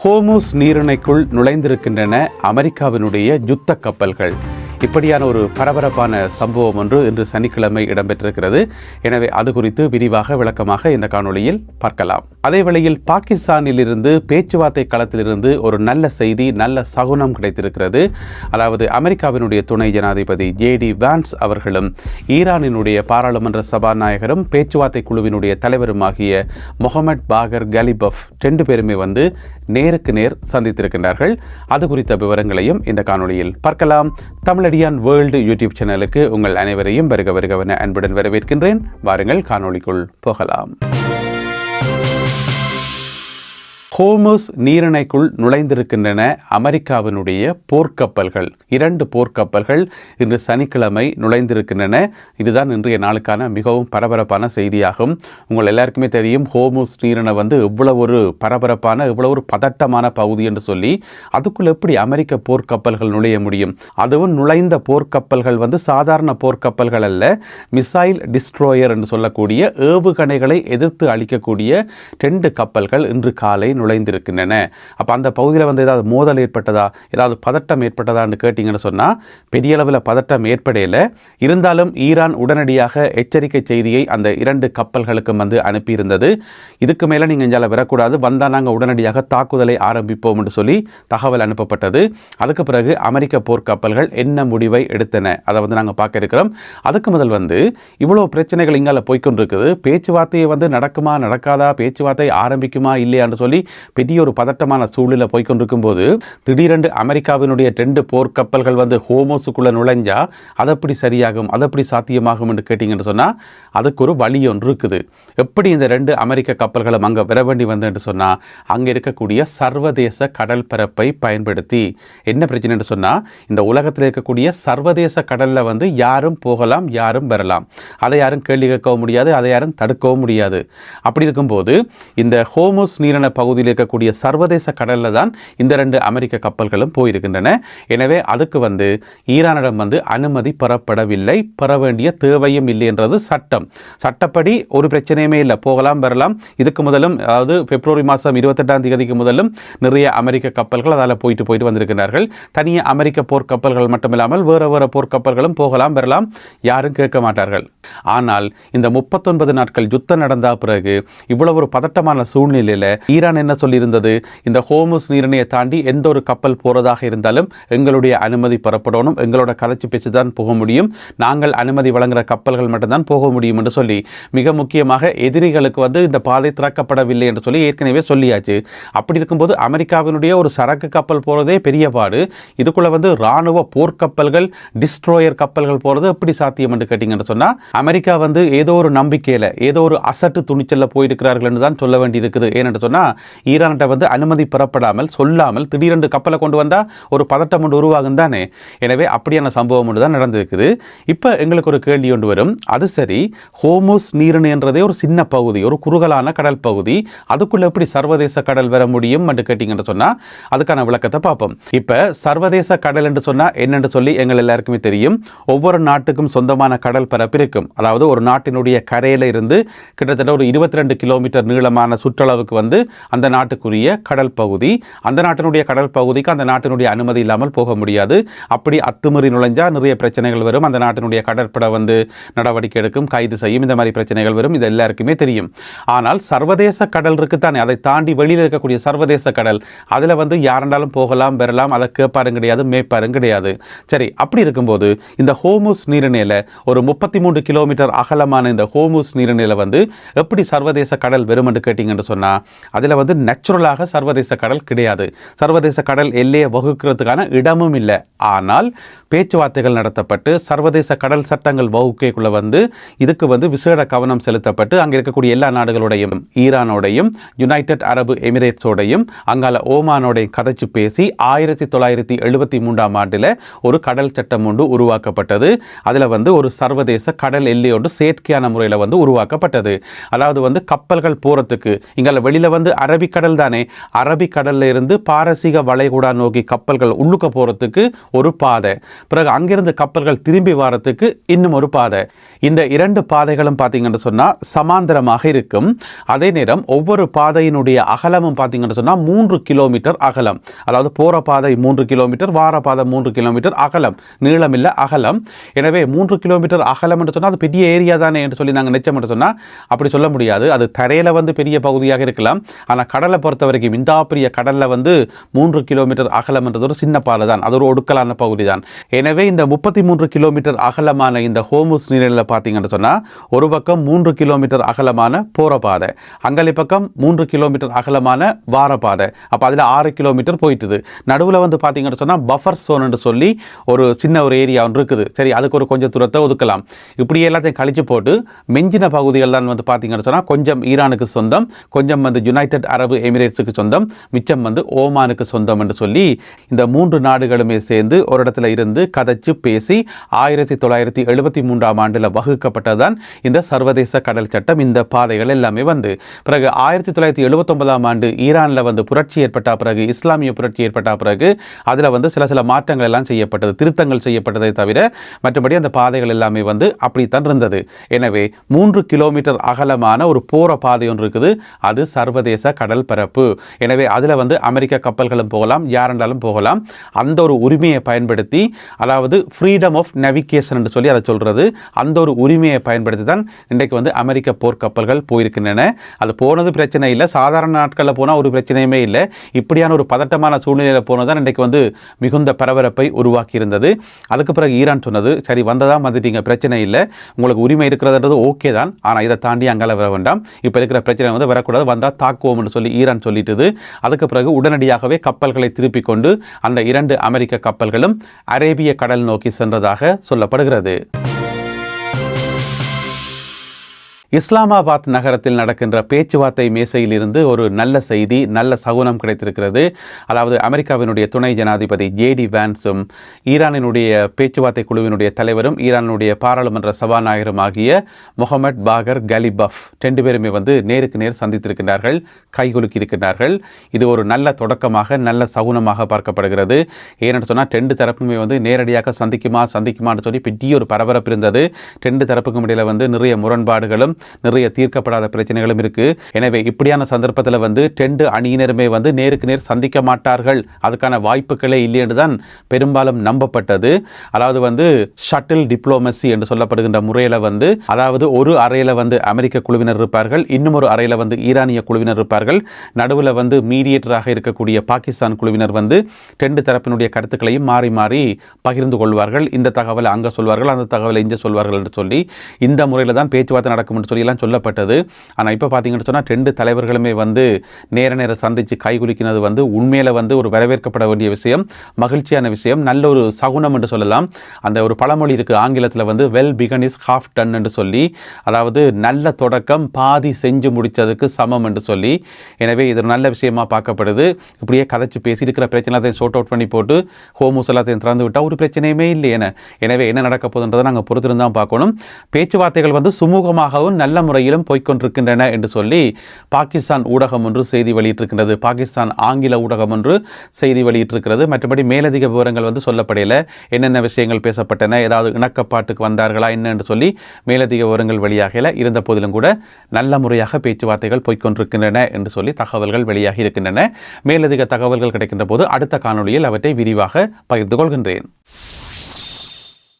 Hormuz நீரிணைக்குள் நுழைந்திருக்கின்றன அமெரிக்காவினுடைய யுத்த கப்பல்கள். இப்படியான ஒரு பரபரப்பான சம்பவம் ஒன்று இன்று சனிக்கிழமை இடம்பெற்றிருக்கிறது. எனவே அது குறித்து விரிவாக விளக்கமாக இந்த காணொளியில் பார்க்கலாம். அதே வேளையில் பாகிஸ்தானில் இருந்து பேச்சுவார்த்தை களத்திலிருந்து ஒரு நல்ல செய்தி, நல்ல சகுனம் கிடைத்திருக்கிறது. அதாவது அமெரிக்காவினுடைய துணை ஜனாதிபதி JD வான்ஸ் அவர்களும் ஈரானினுடைய பாராளுமன்ற சபாநாயகரும் பேச்சுவார்த்தை குழுவினுடைய தலைவருமாகிய முகமது பாகர் கலிபஃப் 2 பேருமே நேருக்கு நேர் சந்தித்திருக்கின்றார்கள். அது குறித்த விவரங்களையும் இந்த காணொளியில் பார்க்கலாம். தமிழடியான் வேர்ல்டு யூடியூப் சேனலுக்கு உங்கள் அனைவரையும் வருகவென அன்புடன் வரவேற்கின்றேன். வாருங்கள் காணொளிக்குள் போகலாம். ஹோர்முஸ் நீரிணைக்குள் நுழைந்திருக்கின்றன அமெரிக்காவினுடைய போர்க்கப்பல்கள். 2 போர்க்கப்பல்கள் இன்று சனிக்கிழமை நுழைந்திருக்கின்றன. இதுதான் இன்றைய நாளுக்கான மிகவும் பரபரப்பான செய்தியாகும். உங்கள் எல்லாருக்குமே தெரியும், ஹோர்முஸ் நீரிணை எவ்வளவு ஒரு பரபரப்பான, எவ்வளவு ஒரு பதட்டமான பகுதி என்று சொல்லி. அதுக்குள் எப்படி அமெரிக்க போர்க்கப்பல்கள் நுழைய முடியும்? அதுவும் நுழைந்த போர்க்கப்பல்கள் சாதாரண போர்க்கப்பல்கள் அல்ல, மிசைல் டிஸ்ட்ரோயர் என்று சொல்லக்கூடிய ஏவுகணைகளை எதிர்த்து அளிக்கக்கூடிய 2 கப்பல்கள் இன்று காலை நுழைந்திருக்கின்றன. அப்போ அந்த பகுதியில் ஏதாவது மோதல் ஏற்பட்டதா, ஏதாவது பதட்டம் ஏற்பட்டதான்னு கேட்டிங்கன்னு சொன்னால் பெரிய அளவில் பதட்டம் ஏற்படையில். இருந்தாலும் ஈரான் உடனடியாக எச்சரிக்கை செய்தியை அந்த 2 கப்பல்களுக்கும் அனுப்பியிருந்தது. இதுக்கு மேலே நீங்கள் இங்கே வரக்கூடாது, வந்தால் நாங்கள் உடனடியாக தாக்குதலை ஆரம்பிப்போம் என்று சொல்லி தகவல் அனுப்பப்பட்டது. அதுக்கு பிறகு அமெரிக்க போர்க்கப்பல்கள் என்ன முடிவை எடுத்தன அதை நாங்கள் பார்க்க இருக்கிறோம். அதுக்கு முதல் இவ்வளோ பிரச்சனைகள் இங்கால போய்கொண்டிருக்குது. பேச்சுவார்த்தையை நடக்குமா நடக்காதா, பேச்சுவார்த்தை ஆரம்பிக்குமா இல்லையான்னு சொல்லி பெரிய ஒரு பதட்டமான சூழ்நிலை போய்கொண்டிருக்கும் போது திடீரென்று அமெரிக்காவினுடைய 2 போர்க்கப்பல்கள் ஹோர்முஸுக்குள்ள நுழைஞ்சா அது எப்படி சரியாகும், அது எப்படி சாத்தியமாகும் என்று கேட்டீங்கன்னு சொன்னால் அதுக்கு ஒரு வழி ஒன்று இருக்குது. எப்படி இந்த 2 அமெரிக்க கப்பல்களும் அங்கே வர வேண்டி என்று சொன்னால் அங்கே இருக்கக்கூடிய சர்வதேச கடல் பரப்பை பயன்படுத்தி. என்ன பிரச்சனை என்று சொன்னால், இந்த உலகத்தில் இருக்கக்கூடிய சர்வதேச கடலில் யாரும் போகலாம், யாரும் வரலாம். அதை யாரும் கேள்வி கேட்கவும் முடியாது, அதை யாரும் தடுக்கவும் முடியாது. அப்படி இருக்கும்போது இந்த ஹோர்முஸ் நீரிணை பகுதியில் இருக்கக்கூடிய சர்வதேச கடலில் தான் இந்த 2 அமெரிக்க கப்பல்களும் போயிருக்கின்றன. எனவே அதுக்கு ஈரானிடம் அனுமதி பெறப்படவில்லை, பெற வேண்டிய தேவையும் இல்லை என்றது சட்டம். சட்டப்படி ஒரு பிரச்சனையுமே இல்லை, போகலாம் வரலாம். இதுக்கு முதலும், அதாவது பிப்ரவரி மாதம் 28ஆம் தேதிக்கு முதலும் நிறைய அமெரிக்க கப்பல்கள் அதால் போயிட்டு வந்திருக்கிறார்கள். தனியாக அமெரிக்க போர்க்கப்பல்கள் மட்டுமில்லாமல் வேறு போர்க்கப்பல்களும் போகலாம் வரலாம், யாரும் கேட்க மாட்டார்கள். ஆனால் இந்த 39 நாட்கள் யுத்தம் நடந்த பிறகு இவ்வளவு ஒரு பதட்டமான சூழ்நிலையில் ஈரான் என்ன சொல்லியிருந்தது, இந்த ஹோர்முஸ் நீரிணையை தாண்டி எந்த ஒரு கப்பல் போறதாக இருந்தாலும் எங்களுடைய அனுமதி பெறப்படணும், எங்களோட கதைச்சு பேச்சு தான் போக முடியும், நாங்கள் அனுமதி வழங்குகிற கப்பல்கள் மட்டும்தான் போக முடியும் என்று சொல்லி, மிக முக்கியமாக எதிரிகளுக்கு இந்த பாதை திறக்கப்படவில்லை என்று சொல்லி ஏற்கனவே சொல்லியாச்சு. அப்படி இருக்கும்போது அமெரிக்காவினுடைய ஒரு சரக்கு கப்பல் போறதே பெரிய பாடு. இதுக்குள்ள ராணுவ போர்க்கப்பல்கள், டிஸ்ட்ரோயர் கப்பல்கள் போறது எப்படி சாத்தியம் என்று கேட்டீங்கன்னு சொன்னா, அமெரிக்கா ஏதோ ஒரு நம்பிக்கையில, ஏதோ ஒரு அசட்டு துணிச்சல்ல போயிருக்கிறார்கள் என்று தான் சொல்ல வேண்டி இருக்குது. ஏனென்று சொன்னா ஈரான்கிட்ட அனுமதி பெறப்படாமல் சொல்லாமல் திடீரென்று கப்பலை கொண்டு வந்தா ஒரு பதட்டம் ஒன்று உருவாகும் தானே. எனவே அப்படியான சம்பவம் ஒன்று தான் நடந்திருக்குது. இப்போ எங்களுக்கு ஒரு கேள்வி ஒன்று வரும். அது சரி, ஹோர்முஸ் நீரிணை என்றதே ஒரு சின்ன பகுதி, ஒரு குறுகலான கடல் பகுதி, அதுக்குள்ள எப்படி சர்வதேச கடல் வர முடியும் என்று கேட்டீங்கன்னு சொன்னா அதுக்கான விளக்கத்தை பார்ப்போம். இப்போ சர்வதேச கடல் என்று சொன்னா என்னென்று சொல்லி எங்கள் எல்லாருக்குமே தெரியும். ஒவ்வொரு நாட்டுக்கும் சொந்தமான கடல் பரப்பு இருக்கும். அதாவது ஒரு நாட்டினுடைய கரையில இருந்து கிட்டத்தட்ட ஒரு 22 கிலோமீட்டர் நீளமான சுற்றளவுக்கு அந்த நாட்டுக்குரிய கடல் பகுதி. அந்த நாட்டினுடைய கடல் பகுதிக்கு அந்த நாட்டினுடைய அனுமதி இல்லாமல் போக முடியாது. அப்படி அத்துமீறி நுழைஞ்சா நிறைய பிரச்சனைகள் வரும். அந்த நாட்டினுடைய கடற்படை நடவடிக்கை எடுக்கும், கைது செய்யும், இந்த மாதிரி பிரச்சனைகள் வரும். இது எல்லாருக்குமே தெரியும். ஆனால் சர்வதேச கடல் இருக்குத்தானே, அதை தாண்டி வெளியில் இருக்கக்கூடிய சர்வதேச கடல், அதில் யாரெண்டாலும் போகலாம் வரலாம், அதை கேட்பாரும் கிடையாது, மேய்ப்பாரும் கிடையாது. சரி, அப்படி இருக்கும்போது இந்த ஹோர்முஸ் நீரிணையில் ஒரு 33 கிலோமீட்டர் அகலமான இந்த ஹோர்முஸ் நீரிணையில் எப்படி சர்வதேச கடல் வரும் என்று கேட்டீங்கன்னு சொன்னா அதில் நேச்சுரலாக சர்வதேச கடல் கிடையாது. சர்வதேச கடல் எல்லையை வகுக்கிறதுக்கான இடமும் இல்லை. ஆனால் பேச்சுவார்த்தைகள் நடத்தப்பட்டு சர்வதேச கடல் சட்டங்கள் வகுக்கைக்குள்ள இதுக்கு விசேட கவனம் செலுத்தப்பட்டு அங்கே இருக்கக்கூடிய எல்லா நாடுகளோடையும், ஈரானோடையும், யுனைடெட் அரபு எமிரேட்ஸோடையும், அங்கால ஓமானோடையும் கதைச்சு பேசி 1973ஆம் ஆண்டில் ஒரு கடல் சட்டம் ஒன்று உருவாக்கப்பட்டது. அதில் ஒரு சர்வதேச கடல் எல்லை ஒன்று செயற்கையான முறையில் உருவாக்கப்பட்டது. அதாவது கப்பல்கள் போறதுக்கு இங்கால வெளியில அரபிக் அரபிக்கடல் தானே, அரபிக்கடல்ல இருந்து பாரசீக வளைகுடா நோக்கி கப்பல்கள் உள்ளுக்க போகிறதுக்கு ஒரு பாதை, பிறகு அங்கிருந்து கப்பல்கள் திரும்பி வரத்துக்கு இன்னும் ஒரு பாதை. இந்த இரண்டு பாதைகளும் பார்த்தீங்கன்னு சொன்னால் சமாந்தரமாக இருக்கும். அதே நேரம் ஒவ்வொரு பாதையினுடைய அகலமும் பார்த்தீங்கன்னு சொன்னால் 3 கிலோமீட்டர் அகலம். அதாவது போகிற பாதை 3 கிலோமீட்டர், வார பாதை 3 கிலோமீட்டர் அகலம், நீளம் இல்லை அகலம். எனவே 3 கிலோமீட்டர் அகலம் என்று சொன்னால் அது பெரிய ஏரியா தானே என்று சொல்லி நாங்கள் நிச்சயம் என்று சொன்னால் அப்படி சொல்ல முடியாது. அது தரையில் பெரிய பகுதியாக இருக்கலாம். ஆனால் கடலை பொறுத்த வரைக்கும் இந்த பெரிய கடலில் 3 கிலோமீட்டர் அகலம் என்றது ஒரு சின்ன பாதை தான், அது ஒரு ஒடுக்கலான பகுதி தான். எனவே இந்த 33 கிலோமீட்டர் அகலமான இந்த ஹோர்முஸ் நீரிணையில் பார்த்தீங்கன்னு சொன்னால் ஒரு பக்கம் 3 கிலோமீட்டர் அகலமான போகிற பாதை, அங்கலி பக்கம் 3 கிலோமீட்டர் அகலமான வார பாதை. அப்போ அதில் 6 கிலோமீட்டர் போயிட்டுது. நடுவில் பார்த்தீங்கன்னு சொன்னால் பஃபர் சோன் என்று சொல்லி ஒரு சின்ன ஒரு ஏரியா ஒன்று இருக்குது. சரி, அதுக்கு ஒரு கொஞ்சம் தூரத்தை ஒதுக்கலாம். இப்படி எல்லாத்தையும் கழிச்சு போட்டு மெஞ்சின பகுதிகள் தான் பார்த்தீங்கன்னு சொன்னால் கொஞ்சம் ஈரானுக்கு சொந்தம், கொஞ்சம் யுனைடெட் அரபு எமிரேட்ஸுக்கு சொந்தம், மிச்சம் ஓமானுக்கு சொந்தம் என்று சொல்லி இந்த 3 நாடுகளுமே சேர்ந்து ஒரு இடத்துல இருந்து கதைச்சு பேசி 1973ஆம் ஆண்டில் வகுக்கப்பட்டதுதான் இந்த சர்வதேச கடல் சட்டம். இந்த பாதைகள் எல்லாமே பிறகு 1979ஆம் ஆண்டு ஈரானில் புரட்சி ஏற்பட்ட பிறகு, இஸ்லாமிய புரட்சி ஏற்பட்ட பிறகு அதில் சில மாற்றங்கள் எல்லாம் செய்யப்பட்டது, திருத்தங்கள் செய்யப்பட்டதை தவிர மற்றபடி அந்த பாதைகள் எல்லாமே அப்படித்தான் இருந்தது. எனவே 3 கிலோமீட்டர் அகலமான ஒரு போற பாதை ஒன்று இருக்குது, அது சர்வதேச கடல் பரப்பு. எனவே அதில் அமெரிக்க கப்பல்களும் போகலாம், யாரெண்டாலும் போகலாம். அந்த ஒரு உரிமையை பயன்படுத்தி, அதாவது ஃப்ரீடம் ஆஃப் நேவிகேஷன் என்று சொல்லி அதை சொல்றது, அந்த ஒரு உரிமையை பயன்படுத்தி தான் இன்றைக்கு அமெரிக்க போர்க்கப்பல்கள் போயிருக்கின்றன. அது போனது பிரச்சனை இல்லை, சாதாரண நாட்களில் போனால் ஒரு பிரச்சனையுமே இல்லை. இப்படியான ஒரு பதட்டமான சூழ்நிலையில் போனதான் இன்றைக்கு மிகுந்த பரபரப்பை உருவாக்கி இருந்தது. அதுக்கு பிறகு ஈரான் சொன்னது, சரி வந்ததான் வந்துட்டீங்க, பிரச்சனை இல்லை, உங்களுக்கு உரிமை இருக்கிறதுன்றது ஓகே தான், ஆனால் இதை தாண்டி அங்கால வர வேண்டாம், இப்போ இருக்கிற பிரச்சனை வரக்கூடாது, வந்தால் தாக்குவோம் என்று சொல்லி ஈரான் சொல்லிட்டது. அதுக்கு பிறகு உடனடியாகவே கப்பல்களை திருப்பிக் கொண்டு அந்த 2 அமெரிக்க கப்பல்களும் அரேபிய கடல் நோக்கி சென்றதாக சொல்லப்படுகிறது. இஸ்லாமாபாத் நகரத்தில் நடக்கின்ற பேச்சுவார்த்தை மேசையில் இருந்து ஒரு நல்ல செய்தி, நல்ல சகுனம் கிடைத்திருக்கிறது. அதாவது அமெரிக்காவினுடைய துணை ஜனாதிபதி ஜேடி வான்ஸும் ஈரானினுடைய பேச்சுவார்த்தை குழுவினுடைய தலைவரும் ஈரானுடைய பாராளுமன்ற சபாநாயகரும் ஆகிய முகமது பாகர் கலிபஃப் 2 பேருமே நேருக்கு நேர் சந்தித்திருக்கின்றார்கள், கைகுலுக்கி இருக்கின்றார்கள். இது ஒரு நல்ல தொடக்கமாக, நல்ல சகுனமாக பார்க்கப்படுகிறது. ஏனென்று சொன்னால் 2 தரப்புமே நேரடியாக சந்திக்குமான்னு சொல்லி பெரிய ஒரு பரபரப்பு இருந்தது. 2 தரப்புக்கும் இடையில் நிறைய முரண்பாடுகளும் நிறைய தீர்க்கப்படாத பிரச்சனைகளும் இருக்கு. எனவே இப்படியான சந்தர்ப்பத்தில் 2 அணியினருமே நேருக்கு நேர் சந்திக்க மாட்டார்கள், அதுக்கான வாய்ப்புகளே இல்லை என்றுதான் பெரும்பாலும் நம்பப்பட்டது. அதாவது ஷட்டில் டிப்ளோமசி என்று சொல்லப்படுகின்ற முறையில் அதாவது ஒரு அறையில் அமெரிக்க குழுவினர் இருப்பார்கள், இன்னும் ஒரு அறையில் ஈரானிய குழுவினர் இருப்பார்கள், நடுவில் மீடியேட்டராக இருக்கக்கூடிய பாகிஸ்தான் குழுவினர் 2 தரப்பினுடைய கருத்துக்களையும் மாறி மாறி பகிர்ந்து கொள்வார்கள். இந்த தகவலை அங்கே சொல்வார்கள், அந்த தகவலை இங்கே சொல்வார்கள் என்று சொல்லி இந்த முறையில் தான் பேச்சுவார்த்தை நடக்கும் சொல்லலாம் சொல்லப்பட்டது. ஆனால் இப்போ பார்த்தீங்கன்னு சொன்னால் 2 தலைவர்களுமே நேர சந்தித்து கைகுலுக்கினது உண்மையில ஒரு வரவேற்கப்பட வேண்டிய விஷயம், மகிழ்ச்சியான விஷயம், நல்ல ஒரு சகுனம் என்று சொல்லலாம். அந்த ஒரு பழமொழி இருக்குது ஆங்கிலத்தில் well begun is half done என்று சொல்லி, அதாவது நல்ல தொடக்கம் பாதி செஞ்சு முடித்ததுக்கு சமம் என்று சொல்லி. எனவே இது ஒரு நல்ல விஷயமா பார்க்கப்படுது. இப்படியே கதைச்சு பேசி இருக்கிற பிரச்சனை எல்லாத்தையும் ஷோர்ட் அவுட் பண்ணி போட்டு ஹோர்முஸ் எல்லாத்தையும் திறந்து விட்டால் ஒரு பிரச்சனையுமே இல்லை. எனவே என்ன நடக்க போகுதுன்றதை நாங்கள் பொறுத்திருந்தான் பார்க்கணும். பேச்சுவார்த்தைகள் சுமூகமாகவும் நல்ல முறையிலும் போய்கொண்டிருக்கின்றன என்று சொல்லி பாகிஸ்தான் ஊடகம் ஒன்று செய்தி வெளியிட்டிருக்கிறது. பாகிஸ்தான் ஆங்கில ஊடகம் ஒன்று செய்தி வெளியிட்டிருக்கிறது. மற்றபடி மேலதிக விவரங்கள் சொல்லப்படையில் என்னென்ன விஷயங்கள் பேசப்பட்டன, ஏதாவது இணக்கப்பாட்டுக்கு வந்தார்களா என்ன என்று சொல்லி மேலதிக விவரங்கள் வெளியாகல. இருந்த போதிலும் கூட நல்ல முறையாக பேச்சுவார்த்தைகள் போய்கொண்டிருக்கின்றன என்று சொல்லி தகவல்கள் வெளியாகி இருக்கின்றன. மேலதிக தகவல்கள் கிடைக்கின்ற போது அடுத்த காணொலியில் அவற்றை விரிவாக பகிர்ந்து கொள்கின்றேன்.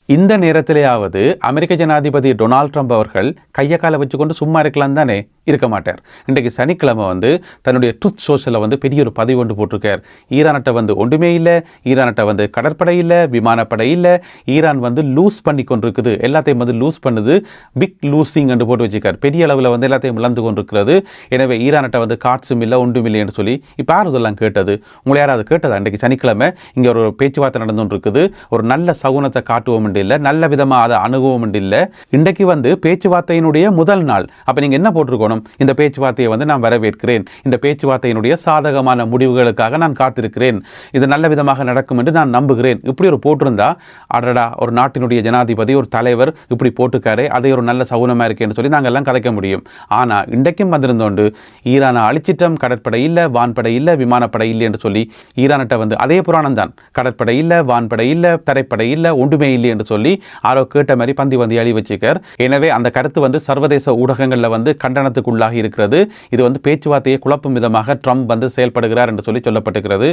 இந்த நேரத்திலேயாவது அமெரிக்க ஜனாதிபதி டொனால்ட் ட்ரம்ப் அவர்கள் கையை காலை வச்சுக்கொண்டு சும்மா இருக்கலாம் தானே, இருக்க மாட்டார். இன்றைக்கு சனிக்கிழமை தன்னுடைய ட்ரூத் சோஷியலில் பெரிய ஒரு பதிவு ஒன்று போட்டிருக்கார். ஈரான்கிட்ட ஒன்றுமே இல்லை, ஈரான்கிட்ட கடற்படை இல்லை, விமானப்படை இல்லை, ஈரான் லூஸ் பண்ணி கொண்டிருக்குது, எல்லாத்தையும் லூஸ் பண்ணுது, பிக் லூசிங் என்று போட்டு வச்சுக்கார். பெரிய அளவில் எல்லாத்தையும் இழந்து கொண்டிருக்கிறது. எனவே ஈரான்கிட்ட காட்சும் இல்லை, ஒன்றும் இல்லை என்று சொல்லி இப்போ யார் இதெல்லாம் கேட்டது? உங்களை யாராவது கேட்டதா? இன்றைக்கு சனிக்கிழமை இங்கே ஒரு பேச்சுவார்த்தை நடந்து கொண்டிருக்குது, ஒரு நல்ல சகுனத்தை காட்டுவோம் ஒன்று இல்லை, நல்ல விதமாக அதை அணுகவும் இல்லை. இன்றைக்கு பேச்சுவார்த்தையினுடைய முதல் நாள். அப்போ நீங்கள் என்ன போட்டிருக்கணும், இந்த பேச்சுவார்த்தையை நான் வரவேற்கிறேன், இந்த பேச்சுவார்த்தையினுடைய சாதகமான முடிவுகளுக்காக நான் காத்திருக்கிறேன், இது நல்ல விதமாக நடக்கும் என்று நான் நம்புகிறேன். இப்படி ஒரு போட்டிருந்தா, அடடா ஒரு நாட்டினுடைய ஜனாதிபதி ஒரு தலைவர் இப்படி போட்டுக்காரே, அதை ஒரு நல்ல சகுனமாக இருக்கேன்னு சொல்லி நாங்கள் எல்லாம் கதைக்க முடியும். ஆனால் இன்றைக்கும் வந்திருந்தோண்டு ஈரானை அழிச்சிட்டம், கடற்படை இல்லை, வான்படை இல்லை, விமானப்படை இல்லை என்று சொல்லி ஈரான்கிட்ட அதே புராணம் தான், கடற்படை இல்லை, வான்படை இல்லை, தரைப்படை இல்லை, ஒன்றுமே இல்லை என்று சொல்லி ஆரோ கேட்ட மாதிரி பந்தி அழி வச்சுக்கார். எனவே அந்த கருத்து சர்வதேச ஊடகங்களில் கண்டனத்துக்குள்ளாகி இருக்கிறது. இது பேச்சுவார்த்தையை குழப்பும் விதமாக ட்ரம்ப் செயல்படுகிறார் என்று சொல்லி சொல்லப்பட்டிருக்கிறது.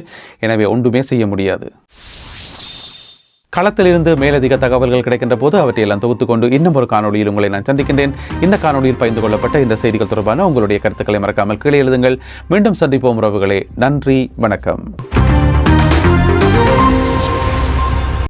எனவே ஒன்றுமே செய்ய முடியாது. களத்திலிருந்து மேலதிக தகவல்கள் கிடைக்கின்ற போது அவற்றையெல்லாம் தொகுத்துக்கொண்டு இன்னும் ஒரு காணொலியில் உங்களை நான் சந்திக்கின்றேன். இந்த காணொலியில் பகிர்ந்து கொள்ளப்பட்ட இந்த செய்திகள் தொடர்பான உங்களுடைய கருத்துக்களை மறக்காமல் கீழே எழுதுங்கள். மீண்டும் சந்திப்போம் உறவுகளே. நன்றி, வணக்கம்.